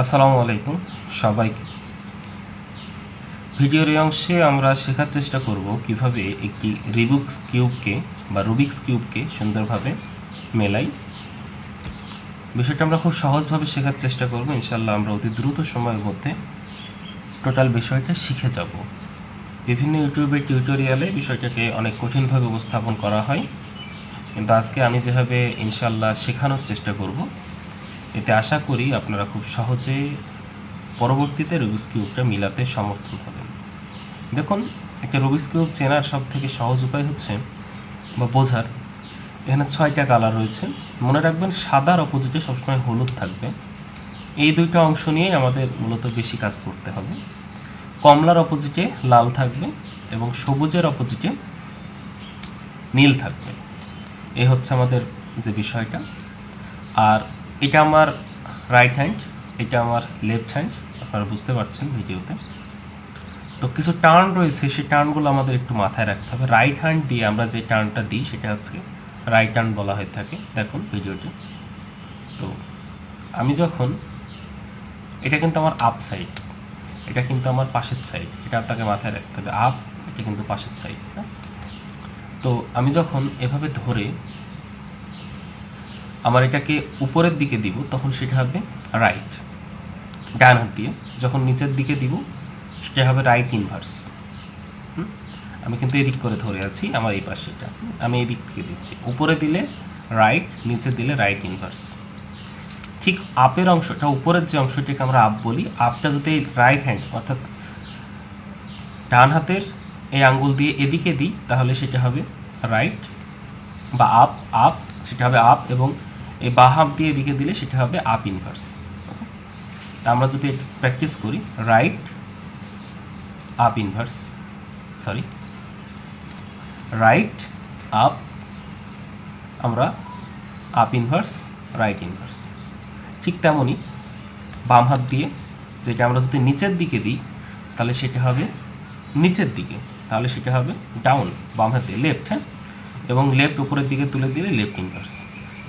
আসসালামু আলাইকুম সবাইকে। ভিডিওর এই অংশে আমরা শেখার চেষ্টা করব কিভাবে একটি রুবিক্স কিউবকে সুন্দরভাবে মেলাই। বিষয়টা আমরা খুব সহজভাবে শেখার চেষ্টা করব। ইনশাআল্লাহ আমরা অতি দ্রুত সময়ের মধ্যে টোটাল বিষয়টা শিখে যাব। বিভিন্ন ইউটিউবের টিউটোরিয়ালে বিষয়টাকে অনেক কঠিনভাবে উপস্থাপন করা হয়, কিন্তু আজকে আমি যেভাবে ইনশাআল্লাহ শেখানোর চেষ্টা করব, এতে আশা করি আপনারা খুব সহজে পরবর্তীতে রুবিক্স কিউবটা মিলাতে সমর্থন হবেন। দেখুন, একটা রুবিক্স কিউব চেনার সব থেকে সহজ উপায় হচ্ছে বা বোঝার, এখানে 6টা কালার রয়েছে। মনে রাখবেন সাদার অপোজিটে সবসময় হলুদ থাকবে। এই দুইটা অংশ নিয়ে আমাদের মূলত বেশি কাজ করতে হবে। কমলার অপোজিটে লাল থাকবে এবং সবুজের অপোজিটে নীল থাকবে। এই হচ্ছে আমাদের যে বিষয়টা। আর এটা আমার রাইট হ্যান্ড, এটা আমার লেফট হ্যান্ড, আপনারা বুঝতে পারছেন ভিডিওতে। তো কিছু টার্ন রয়েছে, সেই টার্নগুলো আমাদের একটু মাথায় রাখতে হবে। রাইট হ্যান্ড দিয়ে আমরা যে টার্নটা দিই সেটা হচ্ছে রাইট টার্ন বলা হয়ে থাকে। দেখুন ভিডিওটি। তো আমি যখন, এটা কিন্তু আমার আপ সাইড, এটা কিন্তু আমার পাশের সাইড, এটা আপনাকে মাথায় রাখতে হবে। আপ, এটা কিন্তু পাশের সাইড। হ্যাঁ, তো আমি যখন এভাবে ধরে আমার এটাকে উপরের দিকে দিব, তখন সেটা হবে রাইট, ডান হাত দিয়ে। যখন নিচের দিকে দিব সেটা হবে রাইট ইনভার্স। আমি কিন্তু এদিক করে ধরে আছি, আমার এই পাশেটা আমি এই দিক থেকে দিচ্ছি। উপরে দিলে রাইট, নিচে দিলে রাইট ইনভার্স। ঠিক আপের অংশটা, উপরের যে অংশটিকে আমরা আপ বলি, আপটা যদি রাইট হ্যান্ড অর্থাৎ ডান হাতের এই আঙ্গুল দিয়ে এদিকে দিই, তাহলে সেটা হবে রাইট বা আপ। আপ সেটা হবে আপ, এবং এই বাঁ হাত দিয়ে এদিকে দিলে সেটা হবে আপ ইনভার্স। আমরা যদি প্র্যাকটিস করি, right up inverse, sorry, right up, আমরা আপ ইনভার্স, রাইট ইনভার্স। ঠিক তেমনই বাম হাত দিয়ে যেটা আমরা যদি নিচের দিকে দিই, তাহলে সেটা হবে নিচের দিকে, তাহলে সেটা হবে ডাউন, বাম হাত দিয়ে লেফট। হ্যাঁ, এবং লেফট উপরের দিকে তুলে দিলে লেফট ইনভার্স।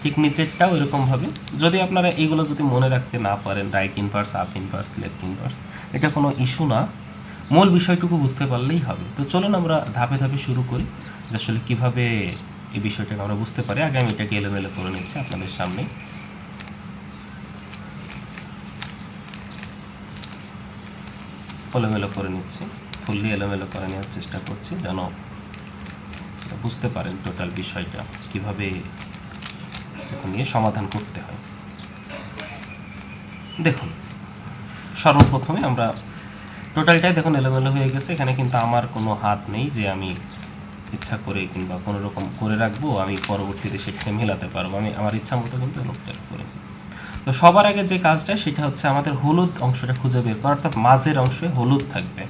ঠিক নিচেরটাও এরকমভাবে। যদি আপনারা এইগুলো যদি মনে রাখতে না পারেন, right inverse, up inverse, left inverse, এটা কোনো ইস্যু না, মূল বিষয়টুকু বুঝতে পারলেই হবে। তো চলুন আমরা ধাপে ধাপে শুরু করি যে আসলে কীভাবে এই বিষয়টাকে আমরা বুঝতে পারি। আগে আমি এটাকে এলোমেলো করে নিচ্ছি আপনাদের সামনে। এলোমেলো করে নিচ্ছি, ফুললি এলোমেলো করে নেওয়ার চেষ্টা করছি যেন বুঝতে পারেন টোটাল বিষয়টা কীভাবে নিয়ে সমাধান করতে হয়। দেখুন, সর্বপ্রথমে আমরা টোটালটাই দেখুন এলোমেলো হয়ে গেছে। এখানে কিন্তু আমার কোনো হাত নেই যে আমি ইচ্ছা করে কিংবা কোনো রকম করে রাখবো, আমি পরবর্তীতে সেটাকে মেলাতে পারবো। আমি আমার ইচ্ছা মতো কিন্তু লোকটা করে। তো সবার আগে যে কাজটা সেটা হচ্ছে আমাদের হলুদ অংশটা খুঁজে বের করা, অর্থাৎ মাঝের অংশে হলুদ থাকবে।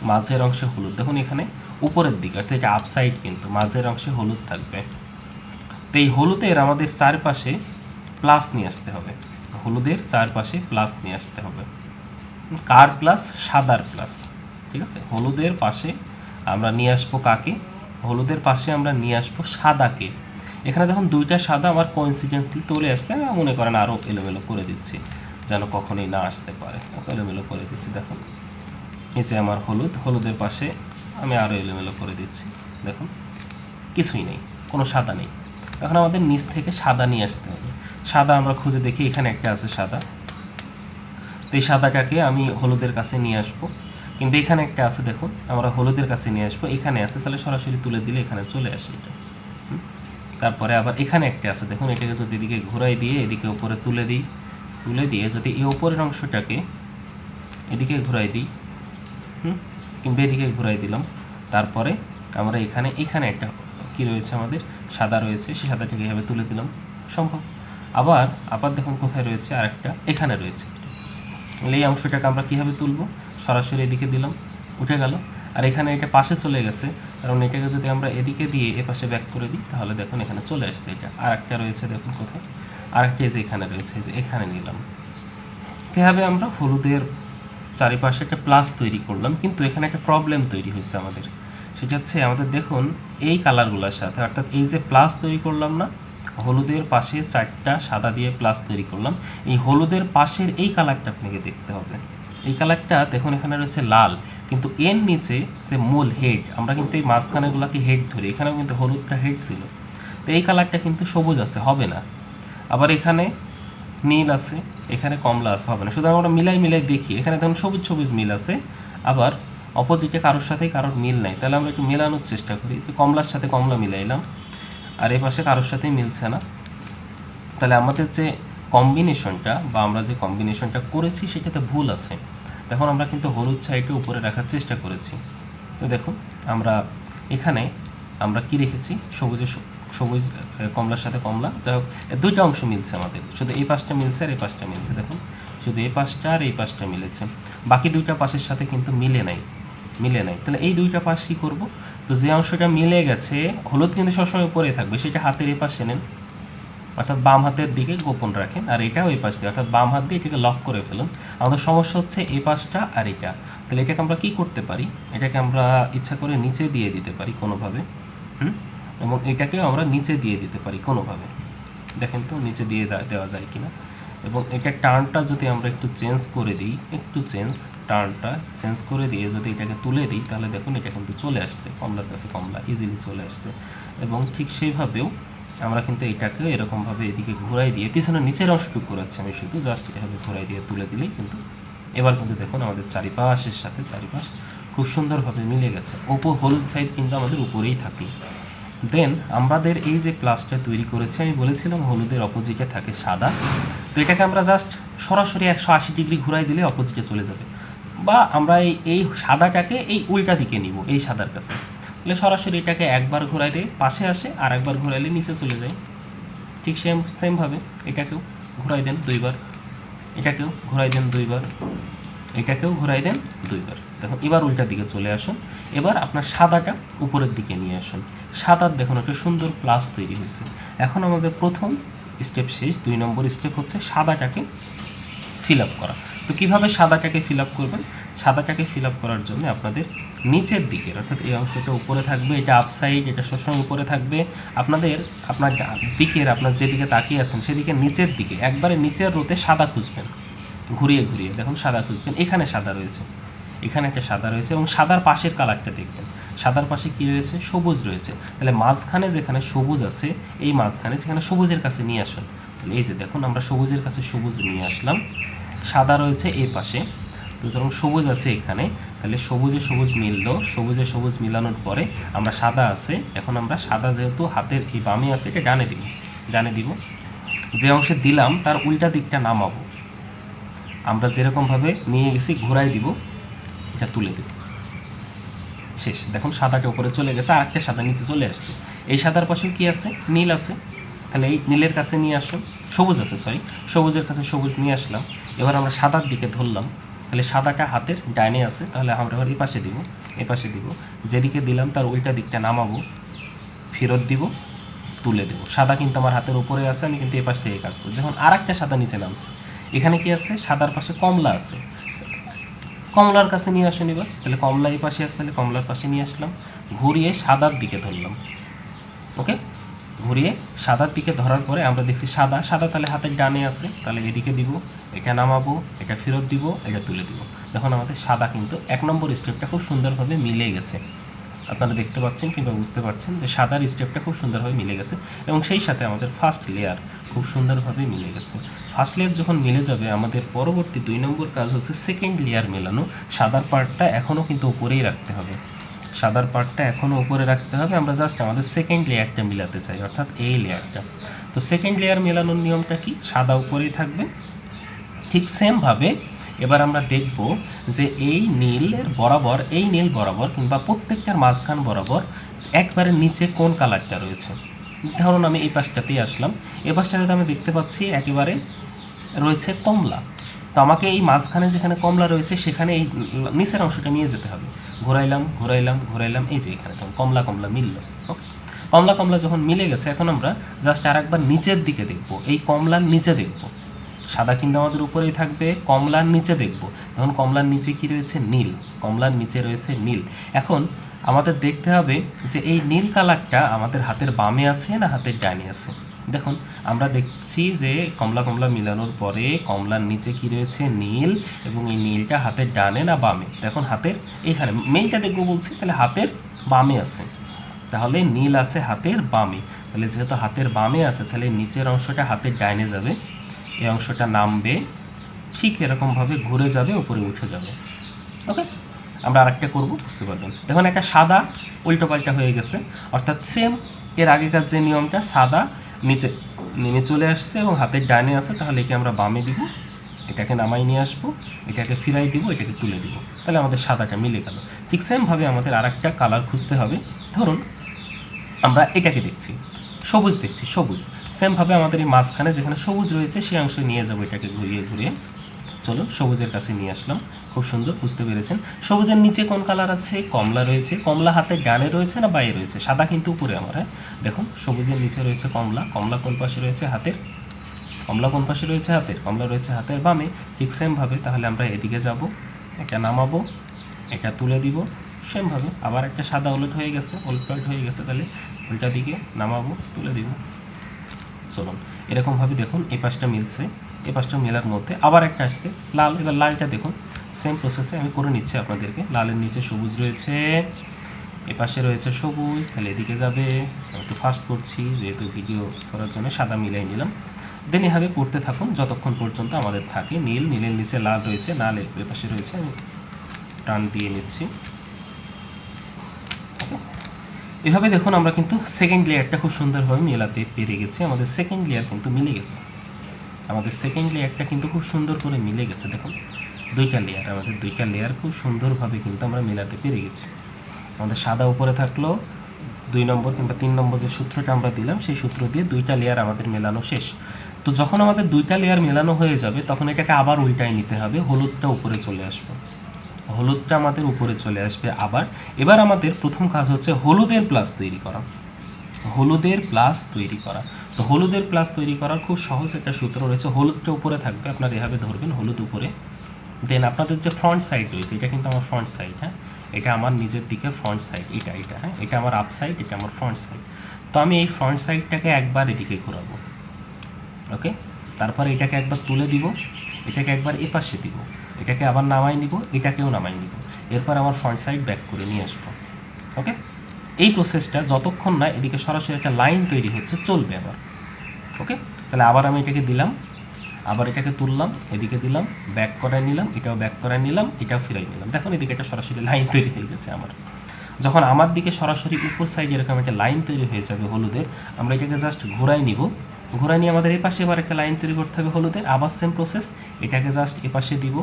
মাঝের অংশে হলুদ, দেখুন এখানে উপরের দিকে, অর্থাৎ এটা আপসাইড, কিন্তু মাঝের অংশে হলুদ থাকবে। তো এই হলুদের আমাদের চারপাশে প্লাস নিয়ে আসতে হবে। হলুদের চারপাশে প্লাস নিয়ে আসতে হবে। কার প্লাস? সাদার প্লাস। ঠিক আছে, হলুদের পাশে আমরা নিয়ে আসবো কাকে? হলুদের পাশে আমরা নিয়ে আসবো সাদাকে। এখানে দেখুন দুইটা সাদা আমার কোইন্সিডেন্সলি চলে আসছে, আমি মনে করেন আরও এলোমেলো করে দিচ্ছি যেন কখনোই না আসতে পারে। এলোমেলো করে দিচ্ছি। দেখুন নিচে আমার হলুদ, হলুদের পাশে আমি আরও এলোমেলো করে দিচ্ছি। দেখুন কিছুই নেই, কোনো সাদা নেই। এখন আমাদের নিচ থেকে সাদা নিয়ে আসতে হবে। সাদা আমরা খুঁজে দেখি, এখানে একটা আছে সাদা। তো এই সাদাটাকে আমি হলুদের কাছে নিয়ে আসবো, কিন্তু এখানে একটা আছে, দেখুন আমরা হলুদের কাছে নিয়ে আসবো, এখানে আছে, তাহলে সরাসরি তুলে দিলে এখানে চলে আসে এটা। তারপরে আবার এখানে একটা আছে, দেখুন এটাকে যদি এদিকে ঘুরাই দিয়ে এদিকে উপরে তুলে দিই, তুলে দিয়ে যদি এই উপরের অংশটাকে এদিকে ঘুরাই দিই, কিংবা এদিকে ঘুরাই দিলাম, তারপরে আমরা এখানে একটা কি রয়েছে, আমাদের সাদা রয়েছে, সেই সাদাটাকে এভাবে তুলে দিলাম, সম্ভব। আবার দেখুন কোথায় রয়েছে, আরেকটা এখানে রয়েছে। এই অংশটাকে আমরা কীভাবে তুলব? সরাসরি এদিকে দিলাম, উঠে গেল। আর এখানে এটা পাশে চলে গেছে, কারণ এটাকে যদি আমরা এদিকে দিয়ে এ পাশে ব্যাক করে দিই, তাহলে দেখুন এখানে চলে আসছে এটা। আর একটা রয়েছে, দেখুন কোথায়, আরেকটা যে এখানে রয়েছে, যে এখানে নিলাম। এভাবে আমরা হলুদের চারিপাশে একটা প্লাস তৈরি করলাম, কিন্তু এখানে একটা প্রবলেম তৈরি হয়েছে আমাদের। সেটা হচ্ছে আমাদের দেখুন এই কালারগুলোর সাথে, অর্থাৎ এই যে প্লাস তৈরি করলাম না, হলুদের পাশে 4টা সাদা দিয়ে প্লাস তৈরি করলাম। এই হলুদের পাশের এই কালারটা আপনাকে দেখতে হবে। এই কালারটা দেখুন এখানে রয়েছে লাল, কিন্তু এর নিচে যে মূল হেড, আমরা কিন্তু এই মাঝখানেগুলোকে হেড ধরি, এখানেও কিন্তু হলুদটা হেড ছিল, তো এই কালারটা কিন্তু সবুজ আছে, হবে না। আবার এখানে নীল আছে, এখানে কমলা আছে, হবে না। সুতরাং আমরা মিলাই দেখি, এখানে দেখুন সবুজ সবুজ মিল আছে, আবার অপোজিটে কারোর সাথে কারোর মিল নাই, তাহলে আমরা একটু মেলানোর চেষ্টা করি, যে কমলার সাথে কমলা মিলাইলাম, আর এই পাশে কারোর সাথেই মিলছে না, তাহলে আমাদের যে কম্বিনেশনটা বা আমরা যে কম্বিনেশনটা করেছি সেটাতে ভুল আছে। তখন আমরা কিন্তু হলুদ সাইডে উপরে রাখার চেষ্টা করেছি। তো দেখুন আমরা এখানে আমরা কি রেখেছি, সবুজ কমলার সাথে কমলা, যাই হোক দুইটা অংশ মিলছে আমাদের, শুধু এই পাশটা মিলছে আর এই পাশটা মিলছে, দেখুন শুধু এই পাশটা আর এই পাশটা মিলেছে, বাকি দুইটা পাশের সাথে কিন্তু মিলে নাই। তাহলে এই দুইটা পাশ কী করবো, তো যে অংশটা মিলে গেছে, হলুদ কিন্তু সবসময় উপরে থাকবে, সেটা হাতের এই পাশে নেন, অর্থাৎ বাম হাতের দিকে গোপন রাখেন, আর এটাও এই পাশ দিয়ে, অর্থাৎ বাম হাত দিয়ে এটাকে লক করে ফেলুন। আমাদের সমস্যা হচ্ছে এই পাশটা আর এটা, তাহলে এটাকে আমরা কি করতে পারি, এটাকে আমরা ইচ্ছা করে নিচে দিয়ে দিতে পারি কোনোভাবে, এবং এটাকেও আমরা নিচে দিয়ে দিতে পারি কোনোভাবে, দেখেন তো নিচে দিয়ে দেওয়া যায় কিনা। এবং এটা টার্নটা যদি আমরা একটু চেঞ্জ করে দিই, টার্নটা চেঞ্জ করে দিয়ে যদি এটাকে তুলে দিই, তাহলে দেখুন এটা কিন্তু চলে আসছে, কমলার কাছে কমলা ইজিলি চলে আসছে। এবং ঠিক সেইভাবেও আমরা কিন্তু এটাকে এরকমভাবে এদিকে ঘুরাই দিয়ে, পিছনে নিচের অংশটুকু ঘোরাচ্ছি আমি, শুধু জাস্ট এভাবে ঘুরাই দিয়ে তুলে দিলেই কিন্তু এবার কিন্তু দেখুন আমাদের চারিপাশের সাথে চারিপাশ খুব সুন্দরভাবে মিলে গেছে। ওপর হলুদ সাইড কিন্তু আমাদের উপরেই থাকে। দেন আমাদের এই যে প্লাসটা তৈরি করেছি, আমি বলেছিলাম হলুদের অপোজিটে থাকে সাদা, তো এটাকে আমরা জাস্ট সরাসরি 180 ডিগ্রি ঘুরাই দিলে অপোজিটে চলে যাবে, বা আমরা এই সাদাটাকে এই উল্টা দিকে নিব এই সাদার কাছে, তাহলে সরাসরি এটাকে একবার ঘোরাইলে পাশে আসে, আর একবার ঘোরাইলে নিচে চলে যায়। ঠিক সেমভাবে এটাকেও ঘোরাই দেন 2বার, এটাকেও ঘোরাই দেন 2বার, এটাকেও ঘোরাই দেন 2বার। দেখুন এবার উল্টা দিকে চলে আসুন, এবার আপনার সাদাটা উপরের দিকে নিয়ে আসুন, সাদার দেখুন একটা সুন্দর প্লাস তৈরি হয়েছে। এখন আমাদের প্রথম স্টেপ শেষ, 2 নম্বর স্টেপ হচ্ছে সাদাটাকে ফিল আপ করা। তো কীভাবে সাদাটাকে ফিল আপ করবেন, সাদাটাকে ফিল আপ করার জন্য আপনাদের নিচের দিকের, অর্থাৎ এই অংশটা উপরে থাকবে, এটা আপসাইড, এটা সবসময় উপরে থাকবে, আপনার দিকের, আপনার যেদিকে তাকিয়ে আছেন সেদিকে নিচের দিকে একবারে নিচের রোতে সাদা খুঁজবেন, ঘুরিয়ে দেখুন সাদা খুঁজবেন, এখানে সাদা রয়েছে, এখানে একটা সাদা রয়েছে, এবং সাদার পাশের কালারটা দেখবেন, সাদার পাশে কি রয়েছে, সবুজ রয়েছে, তাহলে মাঝখানে যেখানে সবুজ আছে, এই মাঝখানে যেখানে সবুজের কাছে নিয়ে আসুন, তাহলে এই যে দেখুন আমরা সবুজের কাছে সবুজ নিয়ে আসলাম, সাদা রয়েছে এই পাশে, তো ধরুন সবুজ আছে এখানে, তাহলে সবুজ মিললো, সবুজ মিলানোর পরে আমরা সাদা আছে, এখন আমরা সাদা যেহেতু হাতের এই বামে আছে, এটা ডানে দিব, যে অংশে দিলাম তার উল্টা দিকটা নামাবো, আমরা যেরকমভাবে নিয়ে গেছি ঘোরাই দিব, এটা তুলে দেব, শেষ। দেখুন সাদাটা উপরে চলে গেছে, আর একটা সাদা নিচে চলে আসছে, এই সাদার পাশেও কি আছে, নীল আছে, তাহলে এই নীলের কাছে নিয়ে আসুন, সবুজের কাছে সবুজ নিয়ে আসলাম, এবার আমরা সাদার দিকে ধরলাম, তাহলে সাদাটা হাতের ডাইনে আছে, তাহলে আমরা এবার এই পাশে দিব, যেদিকে দিলাম তার উল্টা দিকটা নামাবো, ফেরত দিব, তুলে দেবো, সাদা কিন্তু আমার হাতের উপরে আছে, আমি কিন্তু এই পাশ থেকে কাজ করি। দেখুন আর একটা সাদা নিচে নামছে, এখানে কি আছে, সাদার পাশে কমলা আছে, কমলার কাছে নিয়ে আসুন এবার, তাহলে কমলা এই পাশে আছে, তাহলে কমলার পাশে নিয়ে আসলাম, ঘুরিয়ে সাদার দিকে ধরলাম, ওকে, ঘুরিয়ে সাদার দিকে ধরার পরে আমরা দেখছি সাদা তাহলে হাতের ডানে আছে, তাহলে এদিকে দিব, এটা নামাবো, এটা ফেরত দিব, এটা তুলে দিব। দেখুন আমাদের সাদা কিন্তু 1 নম্বর স্টেপটা খুব সুন্দরভাবে মিলে গেছে, আপনারা দেখতে পাচ্ছেন কিংবা বুঝতে পারছেন যে সাদার স্টেপটা খুব সুন্দরভাবে মিলে গেছে, এবং সেই সাথে আমাদের ফার্স্ট লেয়ার খুব সুন্দরভাবে মিলে গেছে। ফার্স্ট লেয়ার যখন মিলে যাবে, আমাদের পরবর্তী 2 নম্বর কাজ হচ্ছে সেকেন্ড লেয়ার মেলানো। সাদার পার্টটা এখনও কিন্তু উপরেই রাখতে হবে, আমরা জাস্ট আমাদের সেকেন্ড লেয়ারটা মিলাতে চাই, অর্থাৎ এই লেয়ারটা। তো সেকেন্ড লেয়ার মেলানোর নিয়মটা কি, সাদা উপরেই থাকবে, ঠিক সেমভাবে এবার আমরা দেখব যে এই নীল বরাবর কিংবা প্রত্যেকটার মাঝখান বরাবর একবারে নিচে কোন কালারটা রয়েছে। ধরুন আমি এই পাশটাতেই আসলাম, এই পাশটাতে আমি দেখতে পাচ্ছি একেবারে রয়েছে কমলা, তো আমাকে এই মাঝখানে যেখানে কমলা রয়েছে সেখানে এই নিচের অংশটা নিয়ে যেতে হবে, ঘোরাইলাম, এই যে এখানে তখন কমলা মিলল, ওকে, কমলা যখন মিলে গেছে, এখন আমরা জাস্ট আর একবার নিচের দিকে দেখব, এই কমলার নিচে দেখব, সাদা কিন্তু আমাদের উপরেই থাকবে, কমলার নিচে দেখব, তখন কমলার নিচে কি রয়েছে, নীল, কমলার নিচে রয়েছে নীল। এখন আমাদের দেখতে হবে যে এই নীল কালারটা আমাদের হাতের বামে আছে না হাতের ডানে আছে। দেখুন আমরা দেখছি যে কমলা কমলা মিলানোর পরে কমলার নিচে কি রয়েছে, নীল, এবং এই নীলটা হাতের ডানে না বামে? দেখুন হাতের এইখানে মেইনটা দেখবো বলছি, তাহলে হাতের বামে আছে, তাহলে নীল আছে হাতের বামে, তাহলে যেহেতু হাতের বামে আছে তাহলে নিচের অংশটা হাতের ডাইনে যাবে, এই অংশটা নামবে, ঠিক এরকমভাবে ঘুরে যাবে, উপরে উঠে যাবে। ওকে, আমরা আরেকটা করবো, বুঝতে পারবেন। দেখুন একটা সাদা উল্টোপাল্টা হয়ে গেছে, অর্থাৎ সেম এর আগেকার যে নিয়মটা, সাদা নিচে নেমে চলে আসছে এবং হাতের ডানে আছে, তাহলে একে আমরা বামে দিব, এটাকে নামাই নিয়ে আসবো, এটাকে ফিরাই দিব, এটাকে তুলে দিব, তাহলে আমাদের সাদাটা মিলে গেল। ঠিক সেমভাবে আমাদের আরেকটা কালার খুঁজতে হবে। ধরুন আমরা এটাকে দেখছি, সবুজ দেখছি, সবুজ। সেমভাবে আমাদের এই মাঝখানে যেখানে সবুজ রয়েছে সেই অংশে নিয়ে যাবো, এটাকে ঘুরিয়ে ঘুরিয়ে। চলো সবুজের কাছে নিয়ে আসলাম, খুব সুন্দর, বুঝতে পেরেছেন। সবুজের নিচে কোন কালার আছে? কমলা রয়েছে। কমলা হাতের ডানে রয়েছে না বাইরে রয়েছে? সাদা কিন্তু উপরে আমার। হ্যাঁ দেখুন, সবুজের নিচে রয়েছে কমলা, কমলা কোন পাশে রয়েছে? হাতের। কমলা কোন পাশে রয়েছে? হাতের। কমলা রয়েছে হাতের বামে। ঠিক সেমভাবে তাহলে আমরা এদিকে যাব, এটা নামাবো, এটা তুলে দিব, সেমভাবে আবার একটা সাদা উলট হয়ে গেছে, উলটপালট হয়ে গেছে, তাহলে উল্টা দিকে নামাবো, তুলে দিব। চলুন এরকমভাবে দেখুন, এই পাশটা মিলছে, এই পাশটা মেলার মধ্যে আবার একটা আসছে লাল। এবার লালটা দেখুন, সেম প্রসেসে আমি করে নিচ্ছি আপনাদেরকে। লালের নিচে সবুজ রয়েছে, এ পাশে রয়েছে সবুজ, তাহলে এদিকে যাবে। আমি একটু ফাস্ট করছি যেহেতু ভিডিও করার জন্য, সাদা মিলাই নিলাম। দেন এভাবে করতে থাকুন যতক্ষণ পর্যন্ত আমাদের থাকে নীল, নীলের নিচে লাল রয়েছে, লাল এ পাশে রয়েছে, আমি টান দিয়ে নিচ্ছি। এভাবে দেখুন আমরা কিন্তু সেকেন্ড লেয়ারটা খুব সুন্দরভাবে মেলাতে পেরে গেছি। আমাদের সেকেন্ড লেয়ার কিন্তু মিলে গেছে, আমাদের সেকেন্ড লেয়ারটা কিন্তু খুব সুন্দর করে মিলে গেছে। দেখুন দুইটা লেয়ার, আমাদের দুইটা লেয়ার খুব সুন্দরভাবে কিন্তু আমরা মেলাতে পেরে গেছি। আমাদের সাদা উপরে থাকলো, 2 নম্বর কিংবা 3 নম্বর যে সূত্রটা আমরা দিলাম সেই সূত্র দিয়ে দুইটা লেয়ার আমাদের মেলানো শেষ। তো যখন আমাদের দুইটা লেয়ার মেলানো হয়ে যাবে তখন এটাকে আবার উল্টায় নিতে হবে, হলুদটা উপরে চলে আসবে, হলুদটা আমাদের উপরে চলে আসবে আবার। এবার আমাদের প্রথম কাজ হচ্ছে হলুদের প্লাস তৈরি করা, হলুদের প্লাস তৈরি করা। তো হলুদের প্লাস তৈরি করার খুব সহজ একটা সূত্র রয়েছে, হলুদটা উপরে থাকবে, আপনারা এভাবে ধরবেন, হলুদ উপরে। দেন আপনাদের যে ফ্রন্ট সাইড রয়েছে, এটা কিন্তু আমার ফ্রন্ট সাইড, হ্যাঁ এটা আমার নিজের দিকে ফ্রন্ট সাইড, এটা হ্যাঁ এটা আমার আপ সাইড, এটা আমার ফ্রন্ট সাইড। তো আমি এই ফ্রন্ট সাইডটাকে একবার এদিকে ঘোরাবো, ওকে। তারপর এটাকে একবার তুলে দিব, এটাকে একবার এ পাশে দিব, এটাকে আবার নামাই নিব, এটাকেও নামাই নিব, এরপর আমার ফ্রন্ট সাইড ব্যাক করে নিয়ে আসবো, ওকে। এই প্রসেসটা যতক্ষণ না এদিকে সরাসরি একটা লাইন তৈরি হচ্ছে চলবে আবার, ওকে। তাহলে আবার আমি এটাকে দিলাম, আবার এটাকে তুললাম, এদিকে দিলাম, ব্যাক করায় নিলাম, এটাও ব্যাক করায় নিলাম, এটাও ফিরাই নিলাম। দেখুন এদিকে একটা সরাসরি লাইন তৈরি হয়ে গেছে আমার। যখন আমার দিকে সরাসরি উপর সাইডে এরকম একটা লাইন তৈরি হয়ে যাবে হলুদের, আমরা এটাকে জাস্ট ঘোরাই নিব, ঘোরাই নিয়ে আমাদের এই পাশে এবার একটা লাইন তৈরি করতে হবে হলুদের, আবার সেম প্রসেস, এটাকে জাস্ট এ পাশে দিব,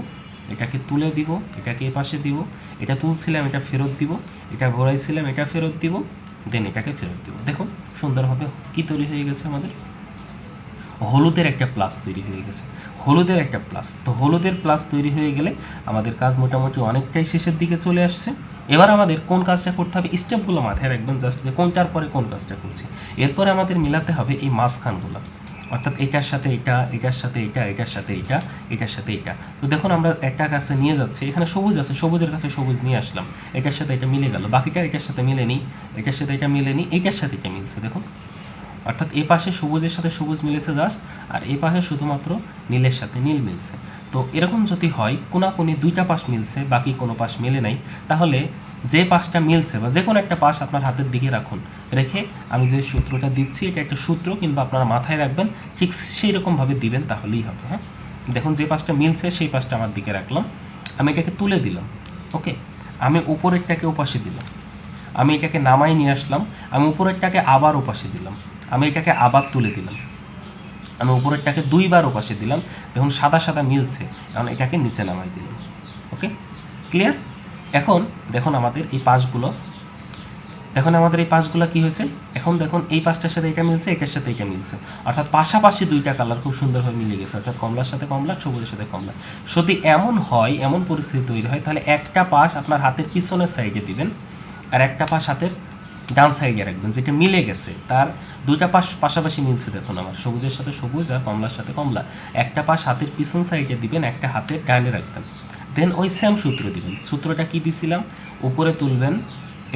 এটাকে তুলে দিব, এটাকে এ পাশে দিব, এটা তুলছিলাম এটা ফেরত দিব, এটা ঘোরাইছিলাম এটা ফেরত দিব, দেন এটাকে ফেরত দিব। দেখুন সুন্দরভাবে কি তৈরি হয়ে গেছে আমাদের, হলুদের একটা প্লাস তৈরি হয়ে গেছে, হলুদের একটা প্লাস। তো হলুদের প্লাস তৈরি হয়ে গেলে আমাদের কাজ মোটামুটি অনেকটাই শেষের দিকে চলে আসছে। এবার আমাদের কোন কাজটা করতে হবে, স্টেপগুলো মাথায় রাখবেন, জাস্ট যে কোনটার পরে কোন কাজটা করছি। এরপরে আমাদের মিলাতে হবে এই মাঝখানগুলো, অর্থাৎ এটার সাথে এটা, এটার সাথে এটা, এটার সাথে এটা, এটার সাথে এটা। তো দেখুন আমরা একটা কাছে নিয়ে যাচ্ছি, এখানে সবুজ আছে, সবুজের কাছে সবুজ নিয়ে আসলাম, এটার সাথে এটা মিলে গেল, বাকিটা এটার সাথে মিলে নিই, এটার সাথে এটা মিলে নিই, এটার সাথে এটা মিলছে। দেখুন অর্থাৎ এ পাশে সবুজের সাথে সবুজ মিলেছে জাস্ট, আর এ পাশে শুধুমাত্র নীলের সাথে নীল মিলছে। তো এরকম যদি হয় কোনাকুনি দুইটা পাশ মিলছে বাকি কোনো পাশ মেলে নাই, তাহলে যে পাশটা মিলছে বা যে কোনো একটা পাশ আপনার হাতের দিকে রাখুন, রেখে আমি যে সূত্রটা দিচ্ছি এটা একটা সূত্র, কিন্তু আপনারা মাথায় রাখবেন ঠিক সেই রকমভাবে দিবেন, তাহলেই হবে। হ্যাঁ দেখুন যে পাশটা মিলছে সেই পাশটা আমার দিকে রাখলাম, আমি এটাকে তুলে দিলাম, ওকে। আমি উপরেরটাকে ওপাশে দিলাম, আমি এটাকে নামাই নিয়ে আসলাম, আমি উপরেরটাকে আবার ওপাশে দিলাম, আমি এটাকে আবার তুলে দিলাম, আমি উপরেরটাকে 2 বার ওপাশে দিলাম। দেখুন সাদা সাদা মিলছে, এখন এটাকে নিচে নামাই দিলাম, ওকে ক্লিয়ার। এখন দেখুন আমাদের এই পাশগুলো, দেখুন আমাদের এই পাশগুলো কি হয়েছে, এখন দেখুন এই পাশটার সাথে এটা মিলছে, এটার সাথে এটা মিলছে, অর্থাৎ পাশাপাশি দুইটা কালার খুব সুন্দরভাবে মিলে গেছে, অর্থাৎ কমলার সাথে কমলা, সবুজের সাথে কমলা। যদি এমন হয়, এমন পরিস্থিতি তৈরি হয়, তাহলে একটা পাশ আপনার হাতের পিছনের সাইডে দিবেন আর একটা পাশ হাতের ডান সাইডে রাখবেন, যেটা মিলে গেছে, তার দুইটা পাশ পাশাপাশি মিলছে। দেখুন আমার সবুজের সাথে সবুজ আর কমলার সাথে কমলা, একটা পাশ হাতের পিছন সাইডে দিবেন, একটা হাতের ডানে রাখবেন, দেন ওই সেম সূত্র দিবেন। সূত্রটা কি দিছিলাম, উপরে তুলবেন,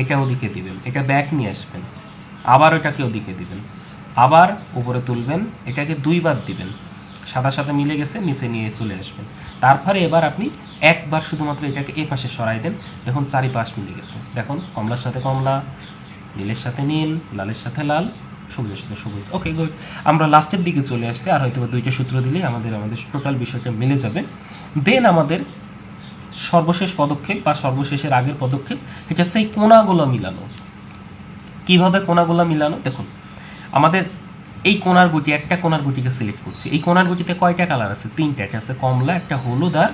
এটা ওদিকে দিবেন, এটা ব্যাক নিয়ে আসবেন, আবার ওটাকে ওদিকে দিবেন, আবার উপরে তুলবেন, এটাকে 2 বার দিবেন, সাদা সাদা মিলে গেছে, নিচে নিয়ে চলে আসবেন। তারপরে এবার আপনি একবার শুধুমাত্র এটাকে এই পাশে সরাই দেন, দেখুন চারিপাশ মিলে গেছে। দেখুন কমলার সাথে কমলা, নীলের সাথে নীল, লালের সাথে লাল, সবুজের সাথে সবুজ। Okay good. আমরা লাস্টের দিকে চলে আসছি, আর হয়তো 2টা সূত্র দিলেই আমাদের টোটাল বিষয়টা মিলে যাবে। দেন আমাদের সর্বশেষ পদক্ষেপ বা সর্বশেষের আগের পদক্ষেপ, এটা হচ্ছে এই কোণাগুলো মিলানো। কিভাবে কোণাগুলো মিলানো? দেখুন আমাদের এই কোণার গুটি, একটা কোণার গুটিকে সিলেক্ট করছি। এই কোণার গুটিতে কয়টা কালার আছে? 3টা। একটা আছে কমলা, একটা হলুদ, আর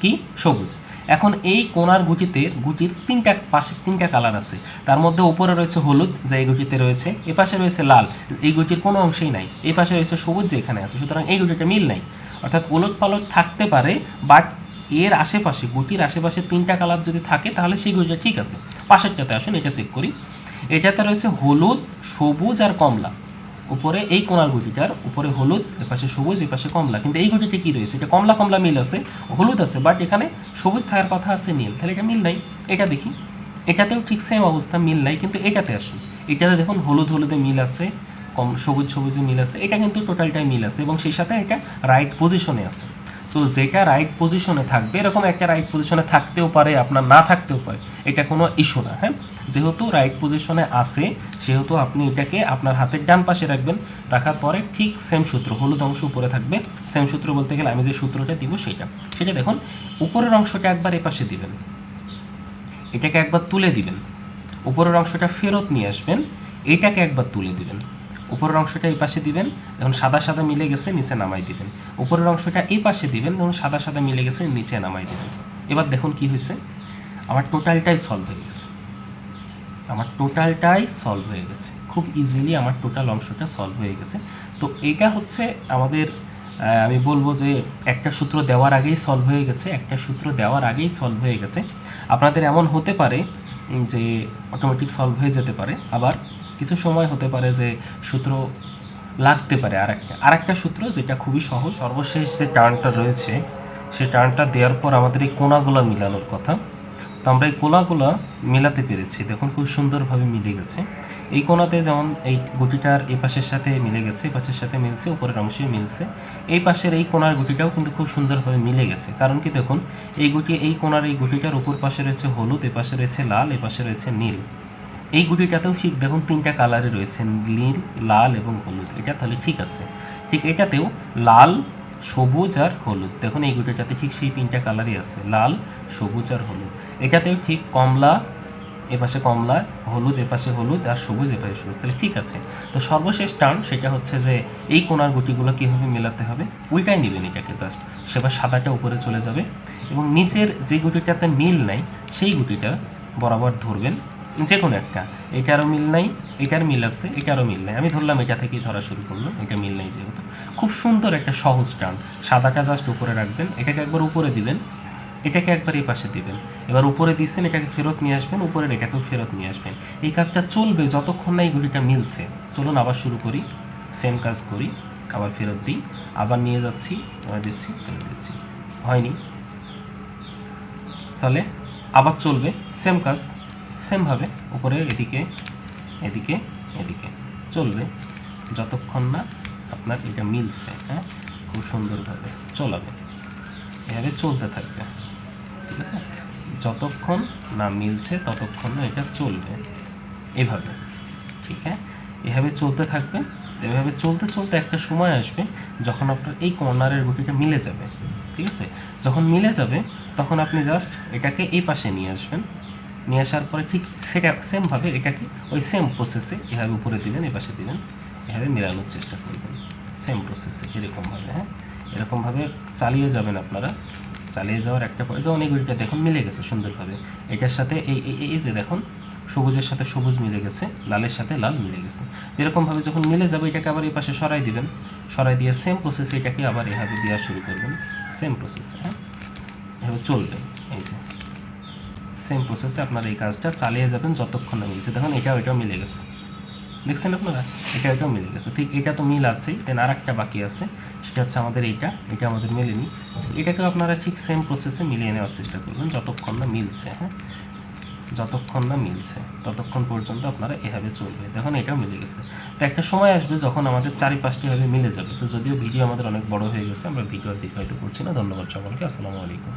কি সবুজ। এখন এই কোণার গুটির 3টা পাশে 3টা কালার আছে, তার মধ্যে উপরে রয়েছে হলুদ যে এই গুটিতে রয়েছে, এ পাশে রয়েছে লাল, এই গুটির কোনো অংশেই নাই, এই পাশে রয়েছে সবুজ যে এখানে আছে, সুতরাং এই গুটিটা মিল নাই। অর্থাৎ ওলট পালট থাকতে পারে, বাট এর আশেপাশে, গুটির আশেপাশে 3টা কালার যদি থাকে তাহলে সেই গুটিটা ঠিক আছে। পাশেরটাতে আসুন, এটা চেক করি। এটাতে রয়েছে হলুদ, সবুজ আর কমলা। উপরে এই কোণার গুটিটার উপরে হলুদ, এপাশে সবুজ, এপাশে কমলা, কিন্তু এই গুটিতে কি রয়েছে? এটা কমলা কমলা মিল আছে, হলুদ আছে, বাট এখানে সবুজ থাকার কথা আছে নীল, তাহলে এটা মিল নাই। এটা দেখি, এটাতেও ঠিক সেম অবস্থা, মিল নাই। কিন্তু এটাতে আসুন, এটাতে দেখুন হলুদ হলুদে মিল আছে, সবুজ সবুজে মিল আছে, এটা কিন্তু টোটালটাই মিল আছে, এবং সেই সাথে এটা রাইট পজিশনে আছে। তো যেটা রাইট পজিশনে থাকবে, এরকম একটা রাইট পজিশনে থাকতেও পারে, আপনার না থাকতেও পারে, এটা কোনো ইস্যু না। হ্যাঁ, যেহেতু রাইট পজিশনে আছে সেহেতু আপনি এটাকে আপনার হাতের ডান পাশে রাখবেন। রাখার পরে ঠিক সেম সূত্র, হলুদ অংশ উপরে থাকবে। সেম সূত্র বলতে গেলে আমি যে সূত্রটা দিব সেটা দেখুন, উপরের অংশটা একবার এ পাশে দিবেন, এটাকে একবার তুলে দিবেন, উপরের অংশটা ফেরত নিয়ে আসবেন, এইটাকে একবার তুলে দিবেন, উপরের অংশটা এই পাশে দিবেন, এখন সাদা সাদা মিলে গেছে, নিচে নামাই দিবেন। উপরের অংশটা এই পাশে দিবেন, এখন সাদা সাদা মিলে গেছে, নিচে নামাই দিবেন। এবার দেখুন কি হয়েছে, আমার টোটালটাই সলভ হয়ে গেছে। আমার টোটালটাই সলভ হয়ে গেছে, খুব ইজিলি আমার টোটাল অংশটা সলভ হয়ে গেছে। তো এটা হচ্ছে আমাদের, আমি বলবো যে একটা সূত্র দেওয়ার আগেই সলভ হয়ে গেছে, একটা সূত্র দেওয়ার আগেই সলভ হয়ে গেছে। আপনাদের এমন হতে পারে যে অটোমেটিক সলভ হয়ে যেতে পারে, আবার কিছু সময় হতে পারে যে সূত্র লাগতে পারে আরেকটা সূত্র, যেটা খুবই সহজ। সর্বশেষ যে টার্নটা রয়েছে সেই টার্নটা দেওয়ার পর আমাদের এই কোণাগুলো মিলানোর কথা। তো আমরা এই কোণাগুলো মেলাতে পেরেছি, দেখুন খুব সুন্দরভাবে মিলে গেছে। এই কোণাতে যেমন এই গুটিটার এই পাশের সাথে মিলে গেছে, এই পাশের সাথে মিলছে, উপরের অংশে মিলছে। এই পাশের এই কোণার গুটিটাও কিন্তু খুব সুন্দরভাবে মিলে গেছে, কারণ কি দেখুন, এই কোণার এই গুটিটার উপর পাশে রয়েছে হলুদ, এ পাশে রয়েছে লাল, এ পাশে রয়েছে নীল। এই গুটিটাতেও ঠিক দেখুন 3টা কালারে রয়েছে, নীল, লাল এবং হলুদ। এটা তাহলে ঠিক আছে। ঠিক এটাতেও লাল, সবুজ আর হলুদ, দেখুন এই গুটিটাতে ঠিক সেই 3টা কালারই আছে, লাল, সবুজ আর হলুদ। এটাতেও ঠিক কমলা, এপাশে কমলা, হলুদ এপাশে হলুদ, আর সবুজ এপাশে সবুজ, তাহলে ঠিক আছে। তো সর্বশেষ টার্ন সেটা হচ্ছে যে এই কোণার গুটিগুলো কীভাবে মেলাতে হবে, উল্টাই নেবেন এটাকে, জাস্ট সেবার সাদাটা উপরে চলে যাবে, এবং নিচের যে গুটিটাতে মিল নাই সেই গুটিটা বরাবর ধরবেন, যে কোনো একটা। এটারও মিল নাই, এটার মিল আছে, এটারও মিল নাই, আমি ধরলাম এটা থেকেই ধরা শুরু করলাম, এটা মিল নাই যেহেতু। খুব সুন্দর একটা সহজ টার্ন। সাদাটা জাস্ট উপরে রাখবেন, এটাকে একবার উপরে দিবেন, এটাকে একবার এই পাশে দিবেন, এবার উপরে দিচ্ছেন, এটাকে ফেরত নিয়ে আসবেন, উপরের এটাকেও ফেরত নিয়ে আসবেন। এই কাজটা চলবে যতক্ষণ না এই গুলিটা মিলছে। চলুন আবার শুরু করি, সেম কাজ করি, আবার ফেরত দিই, আবার নিয়ে যাচ্ছি, আবার দিচ্ছি, ফেরত দিচ্ছি, হয়নি, তাহলে আবার চলবে সেম কাজ, সেমভাবে উপরে এদিকে এদিকে এদিকে চলবে যতক্ষণ না আপনার এটা মিলছে। হ্যাঁ, খুব সুন্দরভাবে চলাবে, এভাবে চলতে থাকবে, ঠিক আছে, যতক্ষণ না মিলছে ততক্ষণ না এটা চলবে, এভাবে, ঠিক। হ্যাঁ, এভাবে চলতে থাকবে। এভাবে চলতে চলতে একটা সময় আসবে যখন আপনার এই কর্নারের গুটিটা মিলে যাবে, ঠিক আছে। যখন মিলে যাবে তখন আপনি জাস্ট এটাকে এই পাশে নিয়ে আসবেন, নিয়ে আসার পরে ঠিক সেমভাবে এটাকে ওই সেম প্রসেসে এভাবে উপরে দিবেন, এ পাশে দিবেন, এভাবে মেলানোর চেষ্টা করবেন, সেম প্রসেসে এরকমভাবে। হ্যাঁ, এরকমভাবে চালিয়ে যাবেন আপনারা। চালিয়ে যাওয়ার একটা পরে যেমন এই গুটিটা দেখুন মিলে গেছে সুন্দরভাবে, এটার সাথে এই যে দেখুন সবুজের সাথে সবুজ মিলে গেছে, লালের সাথে লাল মিলে গেছে। এরকমভাবে যখন মিলে যাবে এটাকে আবার এই পাশে সরাই দিবেন, সরাই দিয়ে সেম প্রসেসে এটাকে আবার এভাবে দেওয়া শুরু করবেন, সেম প্রসেসে। হ্যাঁ, এভাবে চলবে, এই যে সেম প্রসেসে আপনারা এই কাজটা চালিয়ে যাবেন যতক্ষণ না মিলছে। দেখুন এটাও মিলে গেছে, দেখছেন আপনারা, এটাও মিলে গেছে। ঠিক এটা তো মিল আছেই, দেন আর একটা বাকি আছে, সেটা হচ্ছে আমাদের এটা আমাদের মেলেনি। এটাকেও আপনারা ঠিক সেম প্রসেসে মিলিয়ে নেওয়ার চেষ্টা করবেন যতক্ষণ না মিলছে। হ্যাঁ, যতক্ষণ না মিলছে ততক্ষণ পর্যন্ত আপনারা এভাবে চলবে। দেখুন এটাও মিলে গেছে। তো একটা সময় আসবে যখন আমাদের 4-5টি ভাবে মিলে যাবে। তো যদিও ভিডিও আমাদের অনেক বড় হয়ে গেছে, আমরা ভিডিও আর দীর্ঘায়িত করছি না। ধন্যবাদ সকলকে। আসসালামু আলাইকুম।